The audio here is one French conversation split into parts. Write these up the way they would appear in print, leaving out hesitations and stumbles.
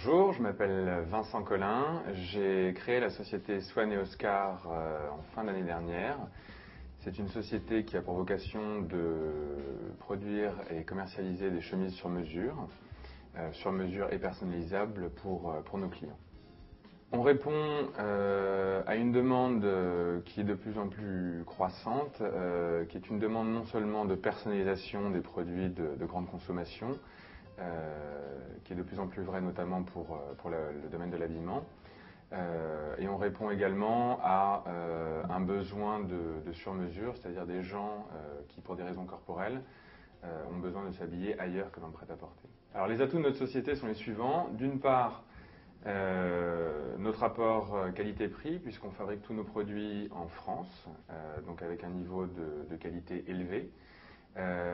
Bonjour, je m'appelle Vincent Collin. J'ai créé la société Swan et Oscar en fin d'année dernière. C'est une société qui a pour vocation de produire et commercialiser des chemises sur mesure et personnalisables pour nos clients. On répond à une demande qui est de plus en plus croissante, qui est une demande non seulement de personnalisation des produits de grande consommation, qui est de plus en plus vrai notamment pour le domaine de l'habillement. Et on répond également à un besoin de sur-mesure, c'est-à-dire des gens qui, pour des raisons corporelles, ont besoin de s'habiller ailleurs que dans le prêt-à-porter. Alors les atouts de notre société sont les suivants. D'une part, notre rapport qualité-prix, puisqu'on fabrique tous nos produits en France, donc avec un niveau de qualité élevé,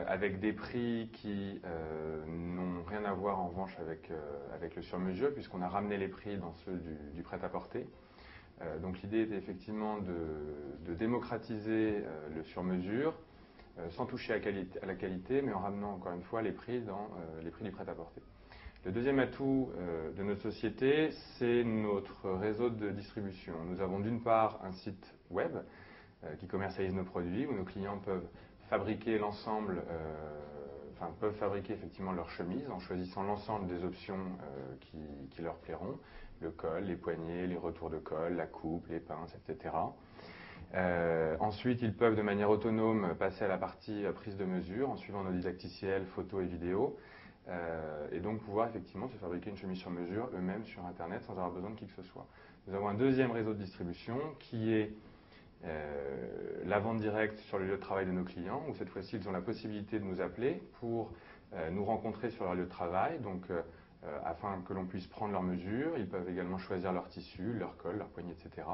avec des prix qui n'ont rien à voir en revanche avec le sur-mesure, puisqu'on a ramené les prix dans ceux du prêt-à-porter. Donc l'idée était effectivement de démocratiser le sur-mesure, sans toucher à la qualité, mais en ramenant encore une fois les prix dans les prix du prêt-à-porter. Le deuxième atout de notre société, c'est notre réseau de distribution. Nous avons d'une part un site web qui commercialise nos produits, où nos clients peuvent fabriquer peuvent fabriquer effectivement leurs chemises en choisissant l'ensemble des options qui leur plairont, le col, les poignets, les retours de col, la coupe, les pinces, etc. Ensuite, ils peuvent de manière autonome passer à la partie prise de mesure en suivant nos didacticiels, photos et vidéos, et donc pouvoir effectivement se fabriquer une chemise sur mesure eux-mêmes sur Internet sans avoir besoin de qui que ce soit. Nous avons un deuxième réseau de distribution qui est la vente directe sur le lieu de travail de nos clients, où cette fois-ci ils ont la possibilité de nous appeler pour nous rencontrer sur leur lieu de travail, donc afin que l'on puisse prendre leurs mesures. Ils peuvent également choisir leur tissu, leur col, leur poignée, etc.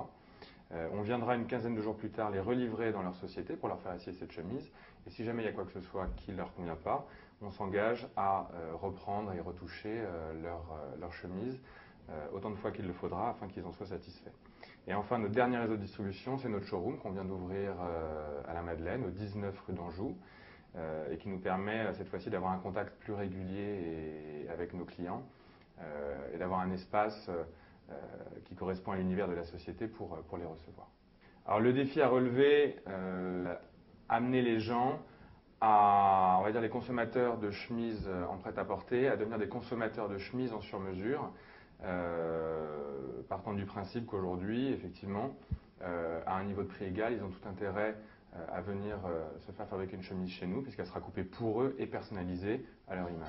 On viendra une quinzaine de jours plus tard les relivrer dans leur société pour leur faire essayer cette chemise. Et si jamais il y a quoi que ce soit qui ne leur convient pas, on s'engage à reprendre et retoucher leur chemise autant de fois qu'il le faudra afin qu'ils en soient satisfaits. Et enfin, notre dernier réseau de distribution, c'est notre showroom qu'on vient d'ouvrir à la Madeleine, au 19 rue d'Anjou, et qui nous permet cette fois-ci d'avoir un contact plus régulier avec nos clients et d'avoir un espace qui correspond à l'univers de la société pour les recevoir. Alors le défi à relever, amener les gens on va dire les consommateurs de chemises en prêt-à-porter, à devenir des consommateurs de chemises en sur-mesure, partant du principe qu'aujourd'hui, effectivement, à un niveau de prix égal, ils ont tout intérêt à venir se faire fabriquer une chemise chez nous, puisqu'elle sera coupée pour eux et personnalisée à leur image.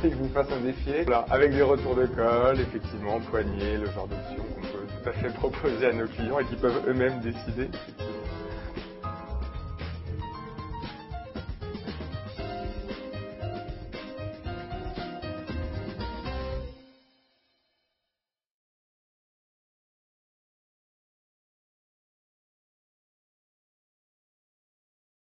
Et que je vous fasse un défi, voilà, avec des retours de col, effectivement, poignets, le genre d'options qu'on peut tout à fait proposer à nos clients et qui peuvent eux-mêmes décider.